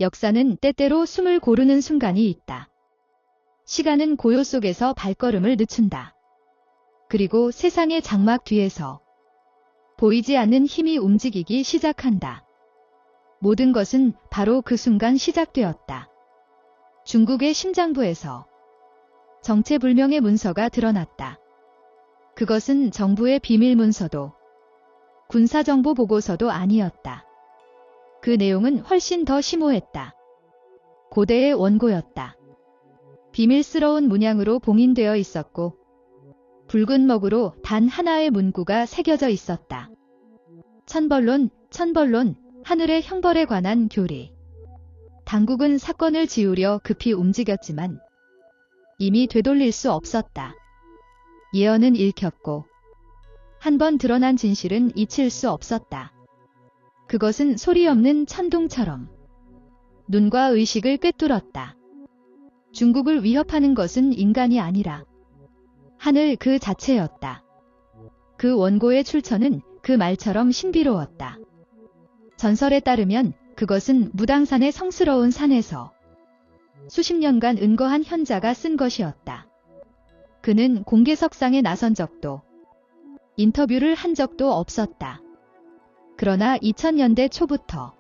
역사는 때때로 숨을 고르는 순간이 있다. 시간은 고요 속에서 발걸음을 늦춘다. 그리고 세상의 장막 뒤에서 보이지 않는 힘이 움직이기 시작한다. 모든 것은 바로 그 순간 시작되었다. 중국의 심장부에서 정체불명의 문서가 드러났다. 그것은 정부의 비밀 문서도 군사정보 보고서도 아니었다. 그 내용은 훨씬 더 심오했다. 고대의 원고였다. 비밀스러운 문양으로 봉인되어 있었고 붉은 먹으로 단 하나의 문구가 새겨져 있었다. 천벌론, 천벌론, 하늘의 형벌에 관한 교리. 당국은 사건을 지우려 급히 움직였지만 이미 되돌릴 수 없었다. 예언은 읽혔고 한 번 드러난 진실은 잊힐 수 없었다. 그것은 소리 없는 천둥처럼 눈과 의식을 꿰뚫었다. 중국을 위협하는 것은 인간이 아니라 하늘 그 자체였다. 그 원고의 출처는 그 말처럼 신비로웠다. 전설에 따르면 그것은 무당산의 성스러운 산에서 수십 년간 은거한 현자가 쓴 것이었다. 그는 공개석상에 나선 적도 인터뷰를 한 적도 없었다. 그러나 2000년대 초부터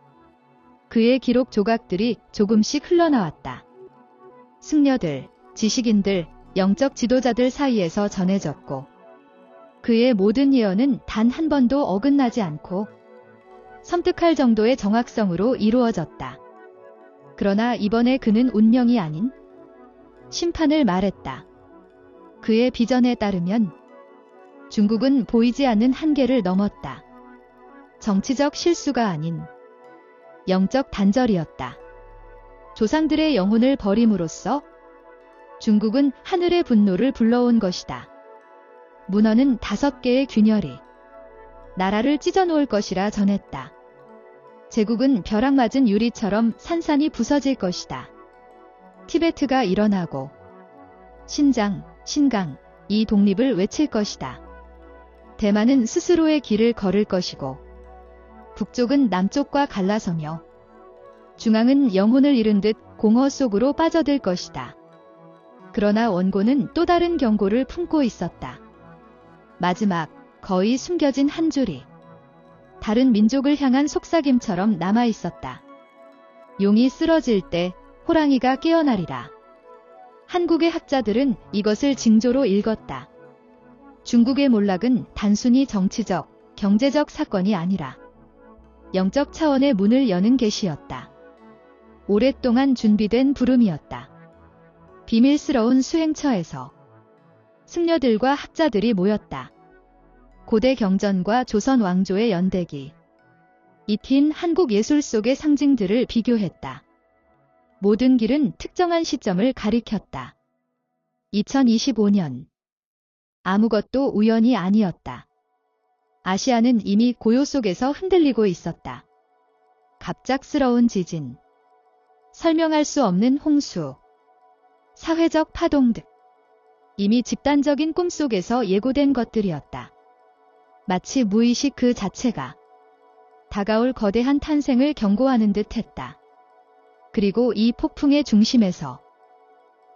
그의 기록 조각들이 조금씩 흘러나왔다. 승려들, 지식인들, 영적 지도자들 사이에서 전해졌고 그의 모든 예언은 단 한 번도 어긋나지 않고 섬뜩할 정도의 정확성으로 이루어졌다. 그러나 이번에 그는 운명이 아닌 심판을 말했다. 그의 비전에 따르면 중국은 보이지 않는 한계를 넘었다. 정치적 실수가 아닌 영적 단절이었다. 조상들의 영혼을 버림으로써 중국은 하늘의 분노를 불러온 것이다. 문헌은 5개의 균열이 나라를 찢어놓을 것이라 전했다. 제국은 벼락 맞은 유리처럼 산산이 부서질 것이다. 티베트가 일어나고 신장, 신강, 이 독립을 외칠 것이다. 대만은 스스로의 길을 걸을 것이고 북쪽은 남쪽과 갈라서며 중앙은 영혼을 잃은 듯 공허 속으로 빠져들 것이다. 그러나 원고는 또 다른 경고를 품고 있었다. 마지막, 거의 숨겨진 한 줄이 다른 민족을 향한 속삭임처럼 남아있었다. 용이 쓰러질 때 호랑이가 깨어나리라. 한국의 학자들은 이것을 징조로 읽었다. 중국의 몰락은 단순히 정치적, 경제적 사건이 아니라 영적 차원의 문을 여는 계시였다. 오랫동안 준비된 부름이었다. 비밀스러운 수행처에서 승려들과 학자들이 모였다. 고대 경전과 조선 왕조의 연대기, 잇힌 한국 예술 속의 상징들을 비교했다. 모든 길은 특정한 시점을 가리켰다. 2025년. 아무것도 우연이 아니었다. 아시아는 이미 고요 속에서 흔들리고 있었다. 갑작스러운 지진, 설명할 수 없는 홍수, 사회적 파동 등 이미 집단적인 꿈속에서 예고된 것들이었다. 마치 무의식 그 자체가 다가올 거대한 탄생을 경고하는 듯 했다. 그리고 이 폭풍의 중심에서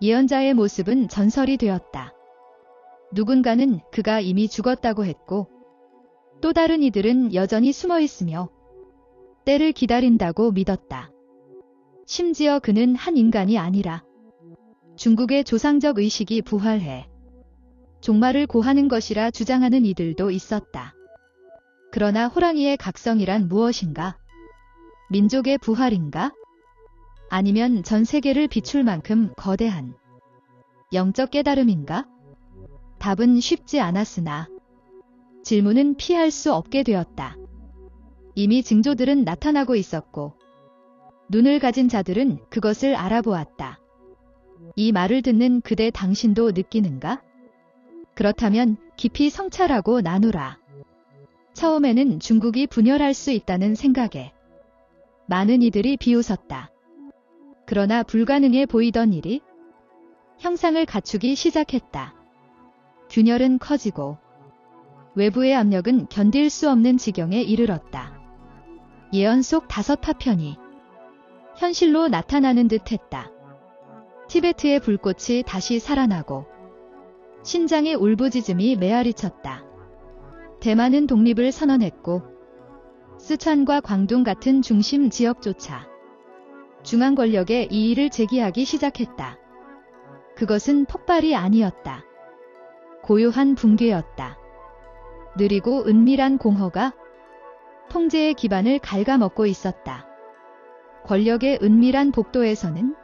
예언자의 모습은 전설이 되었다. 누군가는 그가 이미 죽었다고 했고 또 다른 이들은 여전히 숨어 있으며 때를 기다린다고 믿었다. 심지어 그는 한 인간이 아니라 중국의 조상적 의식이 부활해 종말을 고하는 것이라 주장하는 이들도 있었다. 그러나 호랑이의 각성이란 무엇인가? 민족의 부활인가? 아니면 전 세계를 비출 만큼 거대한 영적 깨달음인가? 답은 쉽지 않았으나 질문은 피할 수 없게 되었다. 이미 징조들은 나타나고 있었고 눈을 가진 자들은 그것을 알아보았다. 이 말을 듣는 그대 당신도 느끼는가? 그렇다면 깊이 성찰하고 나누라. 처음에는 중국이 분열할 수 있다는 생각에 많은 이들이 비웃었다. 그러나 불가능해 보이던 일이 형상을 갖추기 시작했다. 균열은 커지고 외부의 압력은 견딜 수 없는 지경에 이르렀다. 예언 속 5 파편이 현실로 나타나는 듯 했다. 티베트의 불꽃이 다시 살아나고 신장의 울부짖음이 메아리쳤다. 대만은 독립을 선언했고 쓰촨과 광둥 같은 중심 지역조차 중앙 권력에 이의를 제기하기 시작했다. 그것은 폭발이 아니었다. 고요한 붕괴였다. 느리고 은밀한 공허가 통제의 기반을 갉아먹고 있었다. 권력의 은밀한 복도에서는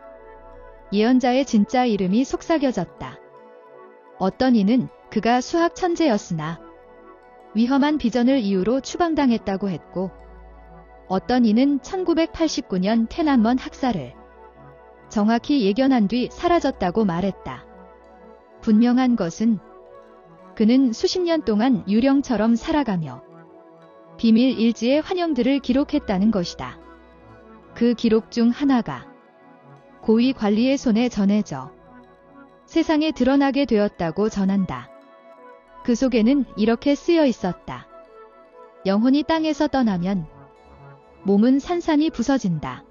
예언자의 진짜 이름이 속삭여졌다. 어떤 이는 그가 수학 천재였으나 위험한 비전을 이유로 추방당했다고 했고, 어떤 이는 1989년 테난먼 학살을 정확히 예견한 뒤 사라졌다고 말했다. 분명한 것은 그는 수십 년 동안 유령처럼 살아가며 비밀 일지의 환영들을 기록했다는 것이다. 그 기록 중 하나가 고위 관리의 손에 전해져 세상에 드러나게 되었다고 전한다. 그 속에는 이렇게 쓰여 있었다. 영혼이 땅에서 떠나면 몸은 산산이 부서진다.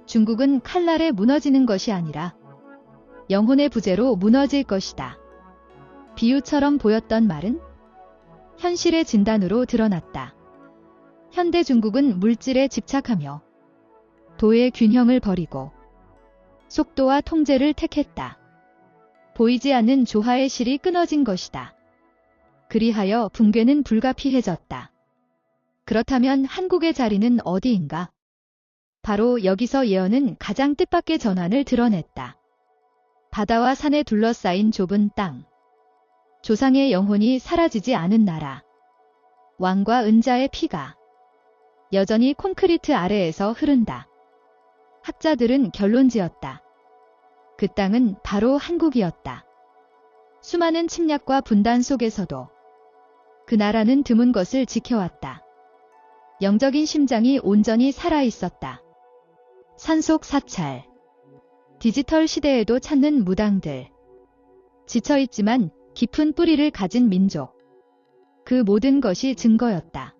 중국은 칼날에 무너지는 것이 아니라 영혼의 부재로 무너질 것이다. 비유처럼 보였던 말은 현실의 진단으로 드러났다. 현대 중국은 물질에 집착하며 도의 균형을 버리고 속도와 통제를 택했다. 보이지 않는 조화의 실이 끊어진 것이다. 그리하여 붕괴는 불가피해졌다. 그렇다면 한국의 자리는 어디인가? 바로 여기서 예언은 가장 뜻밖의 전환을 드러냈다. 바다와 산에 둘러싸인 좁은 땅. 조상의 영혼이 사라지지 않은 나라. 왕과 은자의 피가 여전히 콘크리트 아래에서 흐른다. 학자들은 결론지었다. 그 땅은 바로 한국이었다. 수많은 침략과 분단 속에서도 그 나라는 드문 것을 지켜왔다. 영적인 심장이 온전히 살아있었다. 산속 사찰, 디지털 시대에도 찾는 무당들, 지쳐있지만 깊은 뿌리를 가진 민족, 그 모든 것이 증거였다.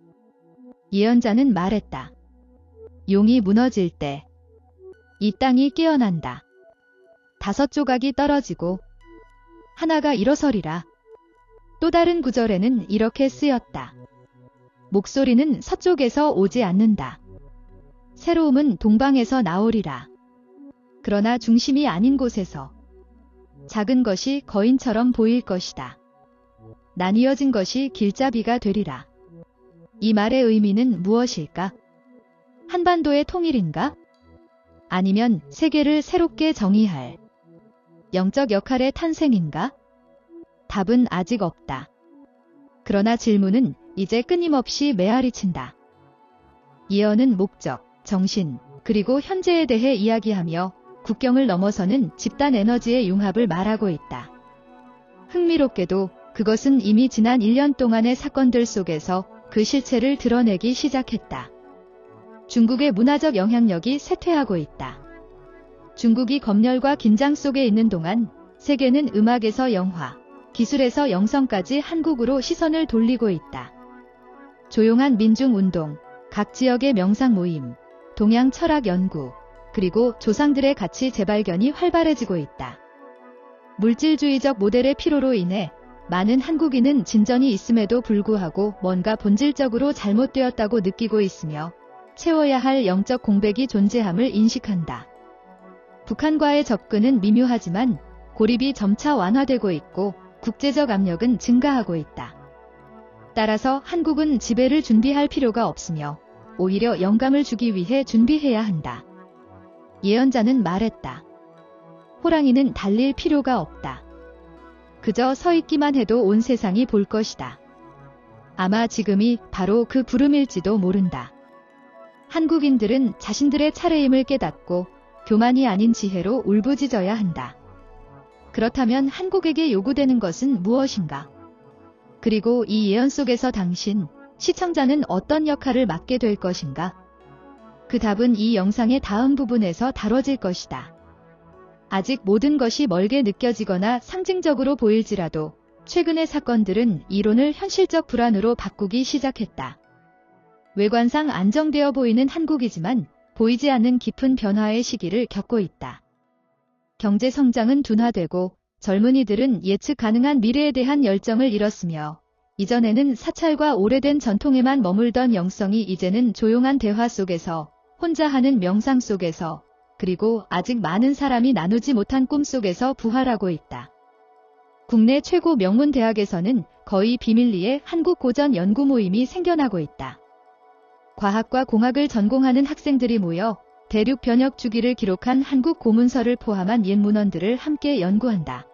예언자는 말했다. 용이 무너질 때 이 땅이 깨어난다. 5 조각이 떨어지고 하나가 일어서리라. 또 다른 구절에는 이렇게 쓰였다. 목소리는 서쪽에서 오지 않는다. 새로움은 동방에서 나오리라. 그러나 중심이 아닌 곳에서 작은 것이 거인처럼 보일 것이다. 나뉘어진 것이 길잡이가 되리라. 이 말의 의미는 무엇일까? 한반도의 통일인가? 아니면 세계를 새롭게 정의할 영적 역할의 탄생인가? 답은 아직 없다. 그러나 질문은 이제 끊임없이 메아리친다. 예언은 목적, 정신, 그리고 현재에 대해 이야기하며 국경을 넘어서는 집단 에너지의 융합을 말하고 있다. 흥미롭게도 그것은 이미 지난 1년 동안의 사건들 속에서 그 실체를 드러내기 시작했다. 중국의 문화적 영향력이 쇠퇴하고 있다. 중국이 검열과 긴장 속에 있는 동안 세계는 음악에서 영화, 기술에서 영성까지 한국으로 시선을 돌리고 있다. 조용한 민중운동, 각 지역의 명상 모임, 동양 철학 연구, 그리고 조상들의 가치 재발견이 활발해지고 있다. 물질주의적 모델의 피로로 인해 많은 한국인은 진전이 있음에도 불구하고 뭔가 본질적으로 잘못되었다고 느끼고 있으며 채워야 할 영적 공백이 존재함을 인식한다. 북한과의 접근은 미묘하지만 고립이 점차 완화되고 있고 국제적 압력은 증가하고 있다. 따라서 한국은 지배를 준비할 필요가 없으며 오히려 영감을 주기 위해 준비해야 한다. 예언자는 말했다. 호랑이는 달릴 필요가 없다. 그저 서 있기만 해도 온 세상이 볼 것이다. 아마 지금이 바로 그 부름일지도 모른다. 한국인들은 자신들의 차례임을 깨닫고 교만이 아닌 지혜로 울부짖어야 한다. 그렇다면 한국에게 요구되는 것은 무엇인가? 그리고 이 예언 속에서 당신, 시청자는 어떤 역할을 맡게 될 것인가? 그 답은 이 영상의 다음 부분에서 다뤄질 것이다. 아직 모든 것이 멀게 느껴지거나 상징적으로 보일지라도 최근의 사건들은 이론을 현실적 불안으로 바꾸기 시작했다. 외관상 안정되어 보이는 한국이지만 보이지 않는 깊은 변화의 시기를 겪고 있다. 경제 성장은 둔화되고 젊은이들은 예측 가능한 미래에 대한 열정을 잃었으며 이전에는 사찰과 오래된 전통에만 머물던 영성이 이제는 조용한 대화 속에서 혼자 하는 명상 속에서 그리고 아직 많은 사람이 나누지 못한 꿈 속에서 부활하고 있다. 국내 최고 명문 대학에서는 거의 비밀리에 한국 고전 연구 모임이 생겨나고 있다. 과학과 공학을 전공하는 학생들이 모여 대륙 변역 주기를 기록한 한국 고문서를 포함한 옛 문헌들을 함께 연구한다.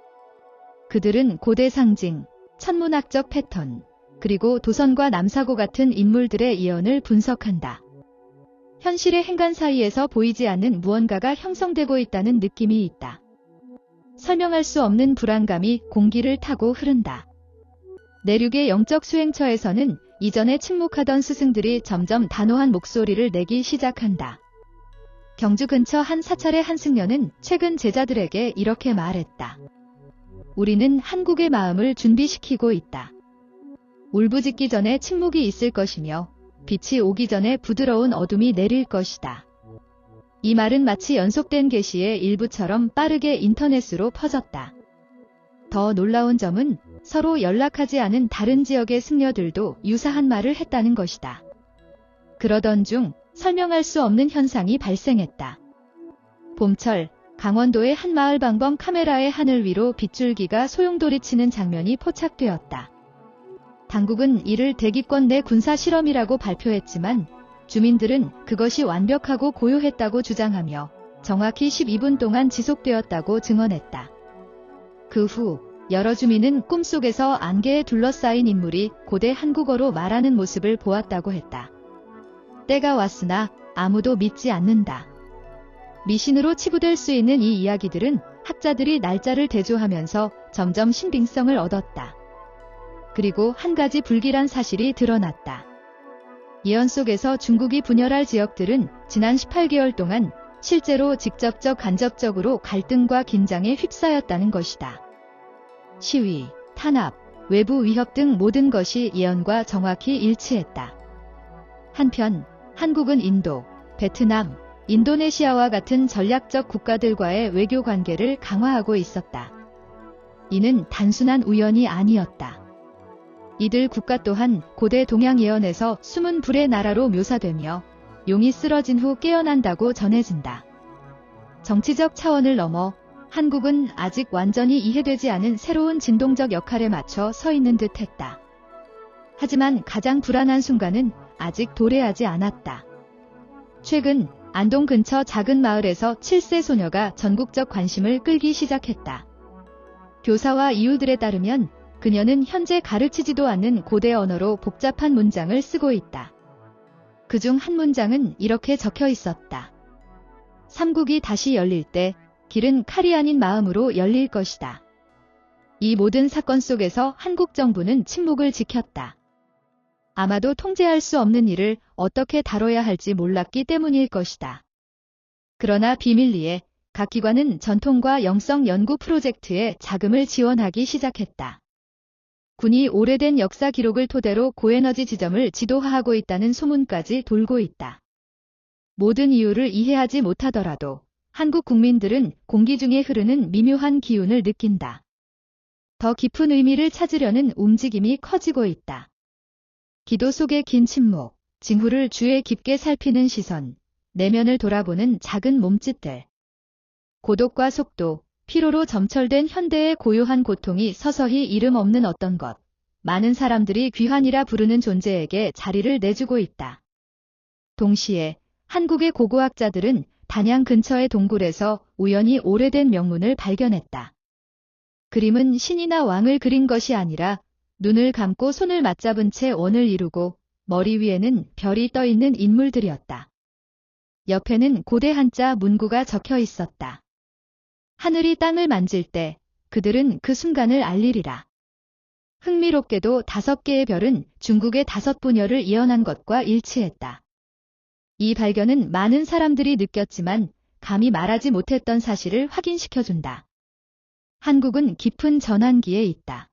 그들은 고대 상징, 천문학적 패턴, 그리고 도선과 남사고 같은 인물들의 예언을 분석한다. 현실의 행간 사이에서 보이지 않는 무언가가 형성되고 있다는 느낌이 있다. 설명할 수 없는 불안감이 공기를 타고 흐른다. 내륙의 영적 수행처에서는 이전에 침묵하던 스승들이 점점 단호한 목소리를 내기 시작한다. 경주 근처 한 사찰의 한 승려는 최근 제자들에게 이렇게 말했다. 우리는 한국의 마음을 준비시키고 있다. 울부짖기 전에 침묵이 있을 것이며 빛이 오기 전에 부드러운 어둠이 내릴 것이다. 이 말은 마치 연속된 계시의 일부처럼 빠르게 인터넷으로 퍼졌다. 더 놀라운 점은 서로 연락하지 않은 다른 지역의 승려들도 유사한 말을 했다는 것이다. 그러던 중 설명할 수 없는 현상이 발생했다. 봄철, 강원도의 한 마을 방범 카메라의 하늘 위로 빗줄기가 소용돌이치는 장면이 포착되었다. 당국은 이를 대기권 내 군사 실험이라고 발표했지만 주민들은 그것이 완벽하고 고요했다고 주장하며 정확히 12분 동안 지속되었다고 증언했다. 그 후 여러 주민은 꿈속에서 안개에 둘러싸인 인물이 고대 한국어로 말하는 모습을 보았다고 했다. 때가 왔으나 아무도 믿지 않는다. 미신으로 치부될 수 있는 이 이야기들은 학자들이 날짜를 대조하면서 점점 신빙성을 얻었다. 그리고 한 가지 불길한 사실이 드러났다. 예언 속에서 중국이 분열할 지역들은 지난 18개월 동안 실제로 직접적 간접적으로 갈등과 긴장에 휩싸였다는 것이다. 시위, 탄압, 외부 위협 등 모든 것이 예언과 정확히 일치했다. 한편 한국은 인도, 베트남, 인도네시아와 같은 전략적 국가들과의 외교 관계를 강화하고 있었다. 이는 단순한 우연이 아니었다. 이들 국가 또한 고대 동양 예언에서 숨은 불의 나라로 묘사되며 용이 쓰러진 후 깨어난다고 전해진다. 정치적 차원을 넘어 한국은 아직 완전히 이해되지 않은 새로운 진동적 역할에 맞춰 서 있는 듯 했다. 하지만 가장 불안한 순간은 아직 도래하지 않았다. 최근 안동 근처 작은 마을에서 7세 소녀가 전국적 관심을 끌기 시작했다. 교사와 이웃들에 따르면 그녀는 현재 가르치지도 않는 고대 언어로 복잡한 문장을 쓰고 있다. 그중 한 문장은 이렇게 적혀 있었다. 삼국이 다시 열릴 때 길은 칼이 아닌 마음으로 열릴 것이다. 이 모든 사건 속에서 한국 정부는 침묵을 지켰다. 아마도 통제할 수 없는 일을 어떻게 다뤄야 할지 몰랐기 때문일 것이다. 그러나 비밀리에 각 기관은 전통과 영성 연구 프로젝트에 자금을 지원하기 시작했다. 군이 오래된 역사 기록을 토대로 고에너지 지점을 지도화하고 있다는 소문까지 돌고 있다. 모든 이유를 이해하지 못하더라도 한국 국민들은 공기 중에 흐르는 미묘한 기운을 느낀다. 더 깊은 의미를 찾으려는 움직임이 커지고 있다. 기도 속의 긴 침묵, 징후를 주에 깊게 살피는 시선, 내면을 돌아보는 작은 몸짓들. 고독과 속도, 피로로 점철된 현대의 고요한 고통이 서서히 이름 없는 어떤 것, 많은 사람들이 귀환이라 부르는 존재에게 자리를 내주고 있다. 동시에 한국의 고고학자들은 단양 근처의 동굴에서 우연히 오래된 명문을 발견했다. 그림은 신이나 왕을 그린 것이 아니라 눈을 감고 손을 맞잡은 채 원을 이루고 머리 위에는 별이 떠 있는 인물들이었다. 옆에는 고대 한자 문구가 적혀 있었다. 하늘이 땅을 만질 때 그들은 그 순간을 알리리라. 흥미롭게도 5개의 별은 중국의 5부녀를 예언한 것과 일치했다. 이 발견은 많은 사람들이 느꼈지만 감히 말하지 못했던 사실을 확인시켜준다. 한국은 깊은 전환기에 있다.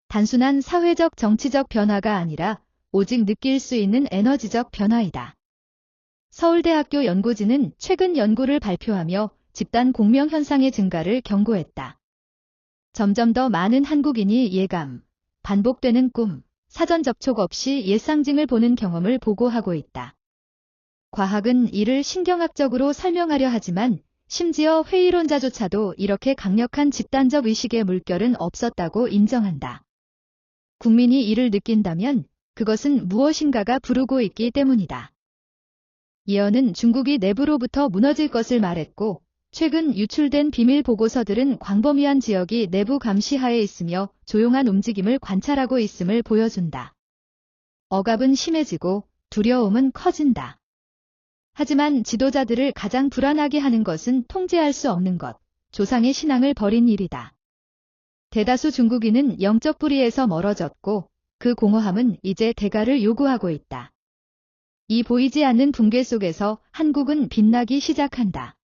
단순한 사회적 정치적 변화가 아니라 오직 느낄 수 있는 에너지적 변화이다. 서울대학교 연구진은 최근 연구를 발표하며 집단 공명 현상의 증가를 경고했다. 점점 더 많은 한국인이 예감, 반복되는 꿈, 사전 접촉 없이 옛 상징을 보는 경험을 보고하고 있다. 과학은 이를 신경학적으로 설명하려 하지만 심지어 회의론자조차도 이렇게 강력한 집단적 의식의 물결은 없었다고 인정한다. 국민이 이를 느낀다면 그것은 무엇인가가 부르고 있기 때문이다. 예언은 중국이 내부로부터 무너질 것을 말했고 최근 유출된 비밀 보고서들은 광범위한 지역이 내부 감시하에 있으며 조용한 움직임을 관찰하고 있음을 보여준다. 억압은 심해지고 두려움은 커진다. 하지만 지도자들을 가장 불안하게 하는 것은 통제할 수 없는 것, 조상의 신앙을 버린 일이다. 대다수 중국인은 영적 불의에서 멀어졌고 그 공허함은 이제 대가를 요구하고 있다. 이 보이지 않는 붕괴 속에서 한국은 빛나기 시작한다.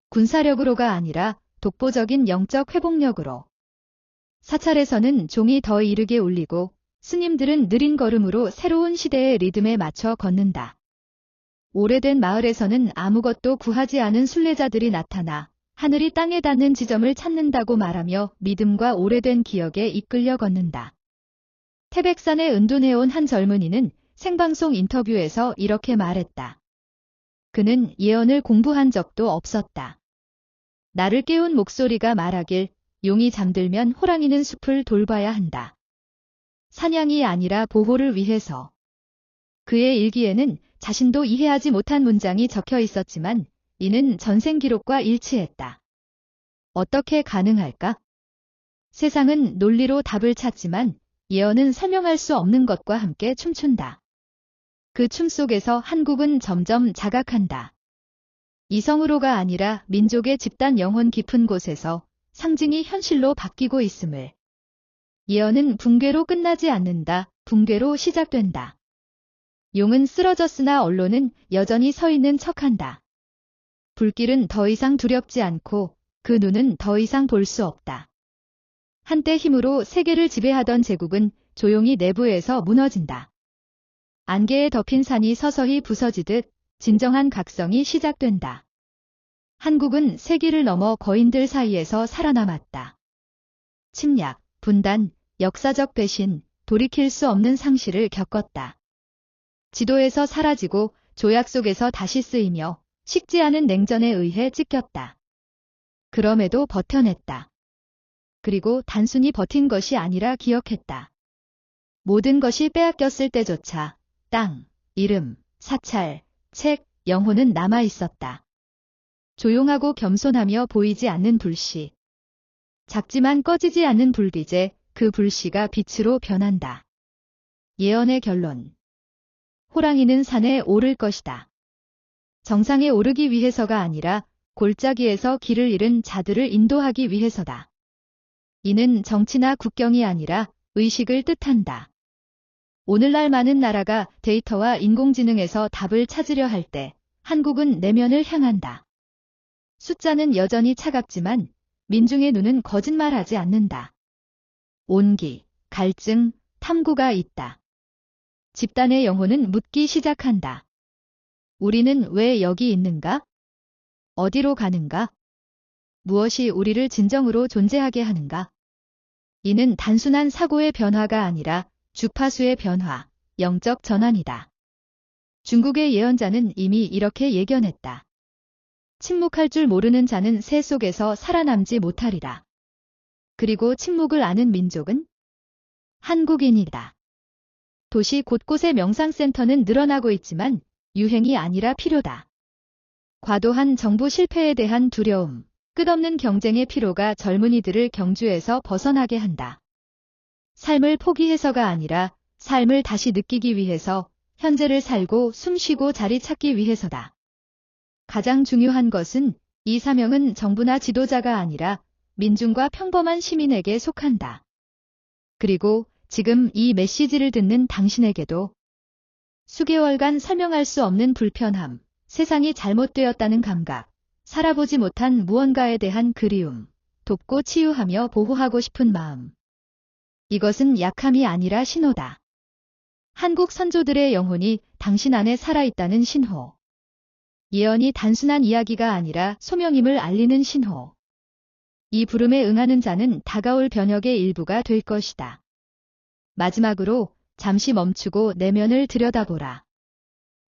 군사력으로가 아니라 독보적인 영적 회복력으로. 사찰에서는 종이 더 이르게 울리고 스님들은 느린 걸음으로 새로운 시대의 리듬에 맞춰 걷는다. 오래된 마을에서는 아무것도 구하지 않은 순례자들이 나타나 하늘이 땅에 닿는 지점을 찾는다고 말하며 믿음과 오래된 기억에 이끌려 걷는다. 태백산에 은둔해온 한 젊은이는 생방송 인터뷰에서 이렇게 말했다. 그는 예언을 공부한 적도 없었다. 나를 깨운 목소리가 말하길 용이 잠들면 호랑이는 숲을 돌봐야 한다. 사냥이 아니라 보호를 위해서. 그의 일기에는 자신도 이해하지 못한 문장이 적혀 있었지만 이는 전생 기록과 일치했다. 어떻게 가능할까? 세상은 논리로 답을 찾지만 예언은 설명할 수 없는 것과 함께 춤춘다. 그 춤 속에서 한국은 점점 자각한다. 이성으로가 아니라 민족의 집단 영혼 깊은 곳에서 상징이 현실로 바뀌고 있음을. 예언은 붕괴로 끝나지 않는다. 붕괴로 시작된다. 용은 쓰러졌으나 언론은 여전히 서 있는 척한다. 불길은 더 이상 두렵지 않고 그 눈은 더 이상 볼 수 없다. 한때 힘으로 세계를 지배하던 제국은 조용히 내부에서 무너진다. 안개에 덮인 산이 서서히 부서지듯 진정한 각성이 시작된다. 한국은 세기를 넘어 거인들 사이에서 살아남았다. 침략, 분단, 역사적 배신, 돌이킬 수 없는 상실을 겪었다. 지도에서 사라지고 조약 속에서 다시 쓰이며 식지 않은 냉전에 의해 찢겼다. 그럼에도 버텨냈다. 그리고 단순히 버틴 것이 아니라 기억했다. 모든 것이 빼앗겼을 때조차 땅, 이름, 사찰, 책, 영혼은 남아 있었다. 조용하고 겸손하며 보이지 않는 불씨. 작지만 꺼지지 않는 불빛에 그 불씨가 빛으로 변한다. 예언의 결론. 호랑이는 산에 오를 것이다. 정상에 오르기 위해서가 아니라 골짜기에서 길을 잃은 자들을 인도하기 위해서다. 이는 정치나 국경이 아니라 의식을 뜻한다. 오늘날 많은 나라가 데이터와 인공지능에서 답을 찾으려 할 때 한국은 내면을 향한다. 숫자는 여전히 차갑지만 민중의 눈은 거짓말하지 않는다. 온기, 갈증, 탐구가 있다. 집단의 영혼은 묻기 시작한다. 우리는 왜 여기 있는가? 어디로 가는가? 무엇이 우리를 진정으로 존재하게 하는가? 이는 단순한 사고의 변화가 아니라 주파수의 변화, 영적 전환이다. 중국의 예언자는 이미 이렇게 예견했다. 침묵할 줄 모르는 자는 새 속에서 살아남지 못하리라. 그리고 침묵을 아는 민족은 한국인이다. 도시 곳곳의 명상센터는 늘어나고 있지만 유행이 아니라 필요다. 과도한 정부 실패에 대한 두려움, 끝없는 경쟁의 피로가 젊은이들을 경주에서 벗어나게 한다. 삶을 포기해서가 아니라 삶을 다시 느끼기 위해서 현재를 살고 숨쉬고 자리 찾기 위해서다. 가장 중요한 것은 이 사명은 정부나 지도자가 아니라 민중과 평범한 시민에게 속한다. 그리고 지금 이 메시지를 듣는 당신에게도 수개월간 설명할 수 없는 불편함, 세상이 잘못되었다는 감각, 살아보지 못한 무언가에 대한 그리움, 돕고 치유하며 보호하고 싶은 마음. 이것은 약함이 아니라 신호다. 한국 선조들의 영혼이 당신 안에 살아있다는 신호. 예언이 단순한 이야기가 아니라 소명임을 알리는 신호. 이 부름에 응하는 자는 다가올 변혁의 일부가 될 것이다. 마지막으로 잠시 멈추고 내면을 들여다보라.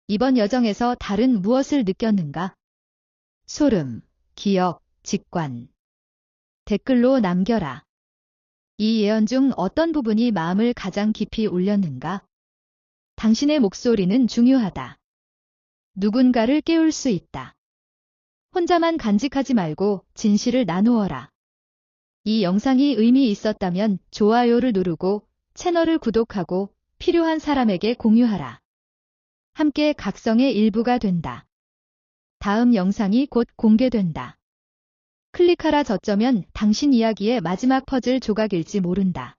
이번 여정에서 다른 무엇을 느꼈는가? 소름, 기억, 직관. 댓글로 남겨라. 이 예언 중 어떤 부분이 마음을 가장 깊이 울렸는가? 당신의 목소리는 중요하다. 누군가를 깨울 수 있다. 혼자만 간직하지 말고 진실을 나누어라. 이 영상이 의미 있었다면 좋아요를 누르고 채널을 구독하고 필요한 사람에게 공유하라. 함께 각성의 일부가 된다. 다음 영상이 곧 공개된다. 클릭하라. 저쩌면 당신 이야기의 마지막 퍼즐 조각일지 모른다.